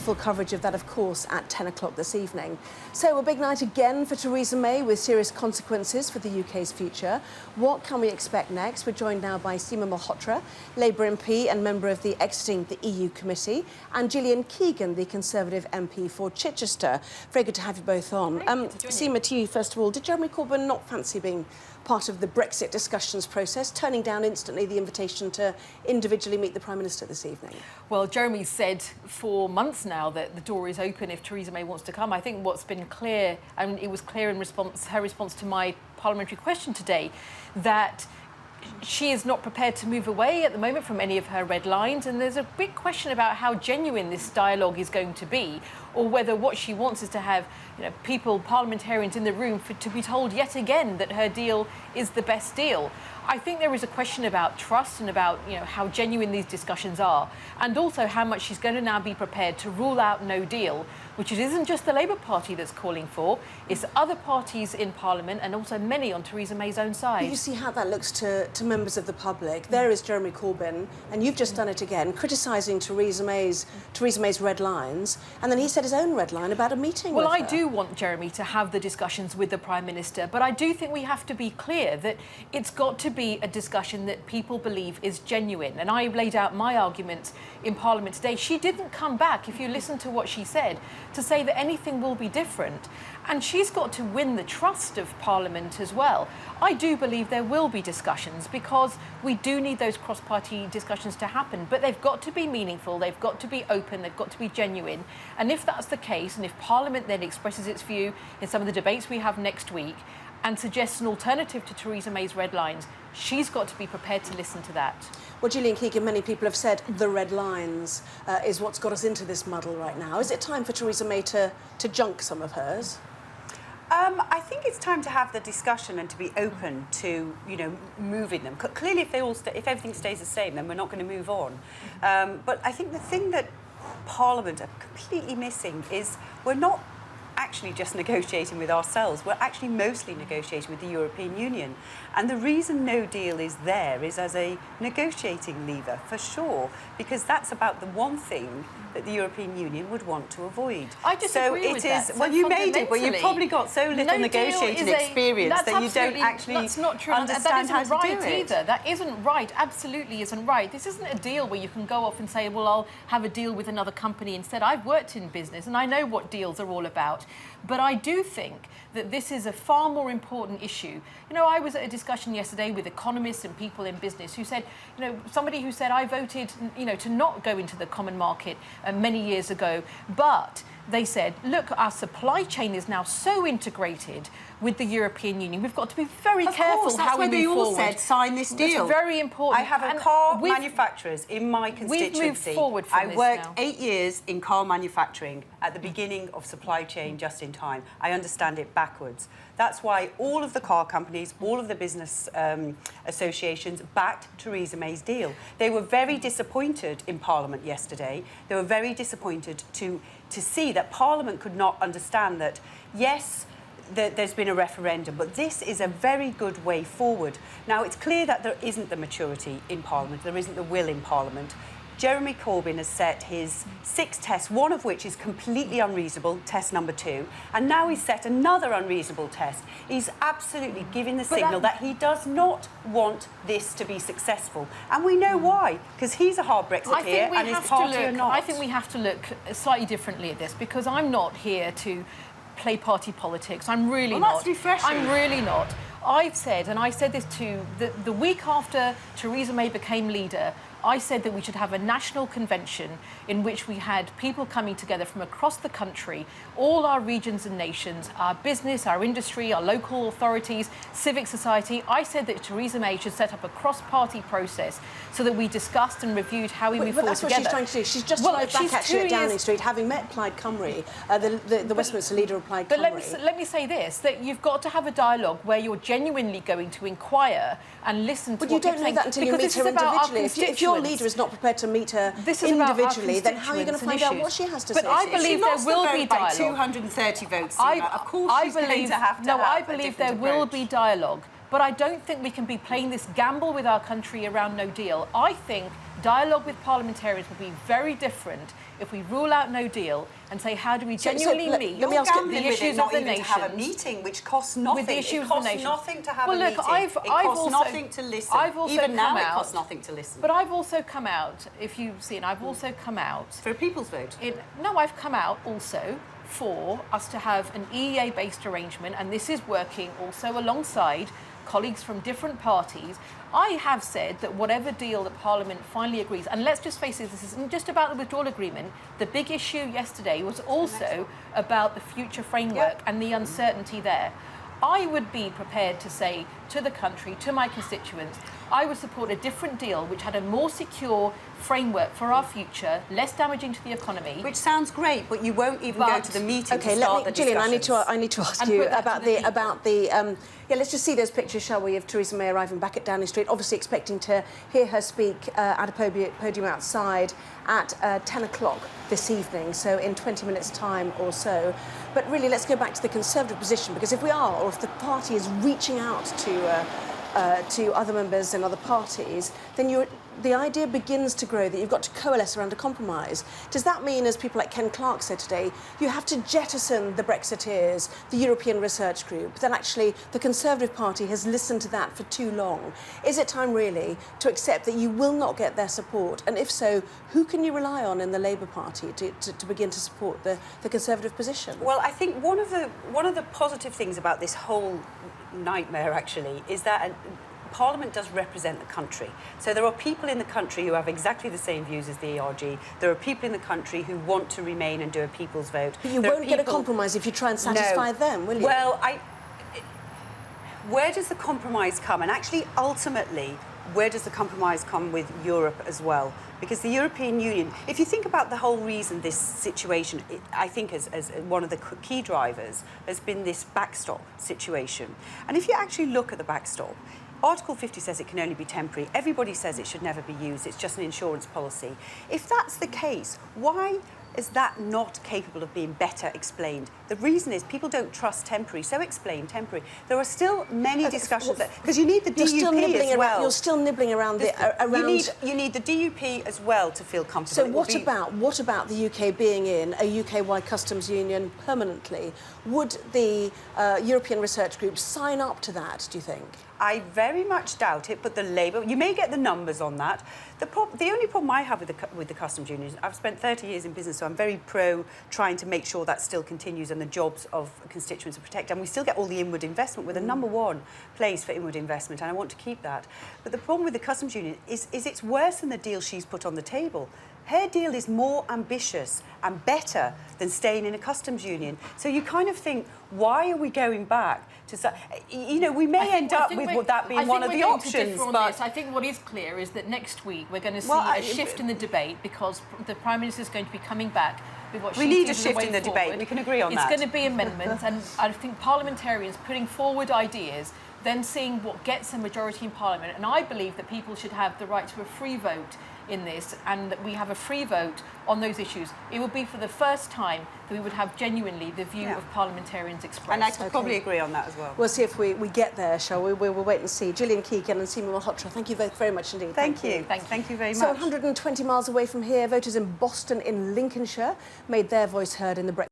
full coverage of that, of course, at 10 o'clock this evening. So a big night again for Theresa May with serious consequences for the UK's future. What can we expect next? We're joined now by Seema Malhotra, Labour MP and member of the Exiting the EU Committee, and Gillian Keegan, the Conservative MP for Chichester. Very good to have you both on. Seema, to you first of all, did Jeremy Corbyn not fancy being part of the Brexit discussions process, turning down instantly the invitation to individually meet the Prime Minister this evening? Well, Jeremy said for months now that the door is open if Theresa May wants to come. I think what's been clear, and it was clear in her response to my parliamentary question today, that she is not prepared to move away at the moment from any of her red lines, and there's a big question about how genuine this dialogue is going to be, or whether what she wants is to have, people, parliamentarians in the room to be told yet again that her deal is the best deal. I think there is a question about trust and about how genuine these discussions are, and also how much she's going to now be prepared to rule out no deal, which it isn't just the Labour Party that's calling for, it's other parties in Parliament and also many on Theresa May's own side. But you see how that looks to members of the public. There is Jeremy Corbyn, and you've just done it again, criticising Theresa May's red lines, and then he said his own red line about a meeting with her. Well, I do want Jeremy to have the discussions with the Prime Minister, but I do think we have to be clear that it's got to be a discussion that people believe is genuine. And I laid out my arguments in Parliament today. She didn't come back, if you listen to what she said, to say that anything will be different. And she's got to win the trust of Parliament as well. I do believe there will be discussions because we do need those cross-party discussions to happen, but they've got to be meaningful, they've got to be open, they've got to be genuine. And if that's the case, and if Parliament then expresses its view in some of the debates we have next week and suggests an alternative to Theresa May's red lines, she's got to be prepared to listen to that. Well, Gillian Keegan, many people have said the red lines is what's got us into this muddle right now. Is it time for Theresa May to junk some of hers? I think it's time to have the discussion and to be open to, moving them. Clearly, if everything stays the same, then we're not going to move on. But I think the thing that Parliament are completely missing is we're not actually just negotiating with ourselves. We're actually mostly negotiating with the European Union. And the reason no deal is there is as a negotiating lever, for sure, because that's about the one thing that the European Union would want to avoid. I disagree with that. Well, you made it, but you've probably got so little negotiating experience that you don't actually understand how to do it. Either. That isn't right, absolutely isn't right. This isn't a deal where you can go off and say, well, I'll have a deal with another company instead. I've worked in business and I know what deals are all about. But I do think that this is a far more important issue. I was at a discussion yesterday with economists and people in business who said, somebody who said, I voted, to not go into the common market many years ago, but they said, look, our supply chain is now so integrated with the European Union. We've got to be very careful how we move forward. They all said, sign this deal. It's very important. I have car manufacturers in my constituency. We've moved forward from I worked 8 years in car manufacturing at the beginning of supply chain just in time. I understand it backwards. That's why all of the car companies, all of the business associations backed Theresa May's deal. They were very disappointed in Parliament yesterday. They were very disappointed to see that Parliament could not understand that, yes, there's been a referendum, but this is a very good way forward. Now, it's clear that there isn't the maturity in Parliament, there isn't the will in Parliament. Jeremy Corbyn has set his 6 tests, one of which is completely unreasonable, test number 2, and now he's set another unreasonable test. He's absolutely giving the signal that he does not want this to be successful. And we know why, because he's a hard Brexiteer and his party are not. I think we have to look slightly differently at this, because I'm not here to play party politics. I'm really not. That's refreshing. I'm really not. I've said, and I said this too, the week after Theresa May became leader, I said that we should have a national convention in which we had people coming together from across the country, all our regions and nations, our business, our industry, our local authorities, civic society. I said that Theresa May should set up a cross-party process so that we discussed and reviewed how we move forward together. That's what she's trying to do. She's just arrived back actually at Downing Street, having met Plaid Cymru, the Westminster leader of Plaid Cymru. But let me say this, that you've got to have a dialogue where you're genuinely going to inquire and listen to what people think. But you don't know that until you meet her individually. If your leader is not prepared to meet her individually, then how are you going to find out what she has to say? But I believe there will be dialogue. 230 votes, of course she's going to have to have I believe there will be dialogue. But I don't think we can be playing this gamble with our country around no deal. I think dialogue with parliamentarians will be very different if we rule out no deal and say, how do we genuinely meet Let me ask the issues of the nation? To have a nations? meeting, which costs nothing. With the issues it of the costs nations. nothing to have Well, a look, meeting. I've it costs also- nothing to listen. I've also Even now, come it out- costs nothing to listen. But I've also come out, if you've seen, I've also come out For a people's vote. I've come out also for us to have an EEA-based arrangement, and this is working also alongside colleagues from different parties. I have said that whatever deal that Parliament finally agrees, and let's just face it, this isn't just about the withdrawal agreement. The big issue yesterday was also about the future framework and the uncertainty there. I would be prepared to say to the country, to my constituents, I would support a different deal which had a more secure framework for our future, less damaging to the economy. Which sounds great, but you won't even go to the meeting to start the Gillian, discussions. I need to ask And you put that about to the the let's just see those pictures, shall we, of Theresa May arriving back at Downing Street, obviously expecting to hear her speak at a podium outside at 10 o'clock this evening, so in 20 minutes' time or so. But really, let's go back to the Conservative position, because if we are, or if the party is reaching out to other members and other parties, then the idea begins to grow that you've got to coalesce around a compromise. Does that mean, as people like Ken Clarke said today, you have to jettison the Brexiteers, the European Research Group, that actually the Conservative Party has listened to that for too long? Is it time really to accept that you will not get their support? And if so, who can you rely on in the Labour Party to begin to support the Conservative position? Well, I think one of the positive things about this whole nightmare, actually, is that Parliament does represent the country. So there are people in the country who have exactly the same views as the ERG. There are people in the country who want to remain and do a people's vote. But you won't get a compromise if you try and satisfy them, will you? Well, where does the compromise come? And actually, ultimately, where does the compromise come with Europe as well? Because the European Union, if you think about the whole reason this situation, I think as one of the key drivers, has been this backstop situation. And if you actually look at the backstop, Article 50 says it can only be temporary. Everybody says it should never be used. It's just an insurance policy. If that's the case, why is that not capable of being better explained? The reason is people don't trust temporary, so explain temporary. There are still many discussions, because you need the DUP as well. You're still nibbling around You need the DUP as well to feel comfortable. So what about the UK being in a UK-wide customs union permanently? Would the European Research Group sign up to that, do you think? I very much doubt it, but the Labour, you may get the numbers on that. The only problem I have with the customs union is I've spent 30 years in business, so I'm very pro trying to make sure that still continues and the jobs of constituents are protected. And we still get all the inward investment. We're the #1 place for inward investment, and I want to keep that. But the problem with the customs union is it's worse than the deal she's put on the table. Her deal is more ambitious and better than staying in a customs union. So you kind of think, why are we going back to... You know, we may end up with that being one of the options, but... I think what is clear is that next week we're going to see a shift in the debate, because the Prime Minister is going to be coming back with what we need a shift in the debate. We can agree on that. It's going to be amendments, and I think parliamentarians putting forward ideas, then seeing what gets a majority in Parliament. And I believe that people should have the right to a free vote in this, and that we have a free vote on those issues. It would be for the first time that we would have genuinely the view of parliamentarians expressed. And I could probably agree on that as well. We'll see if we get there, shall we? We'll wait and see. Gillian Keegan and Seema Malhotra, thank you both very much indeed. Thank you. Thank you very much. So 120 miles away from here, voters in Boston in Lincolnshire made their voice heard in the Brexit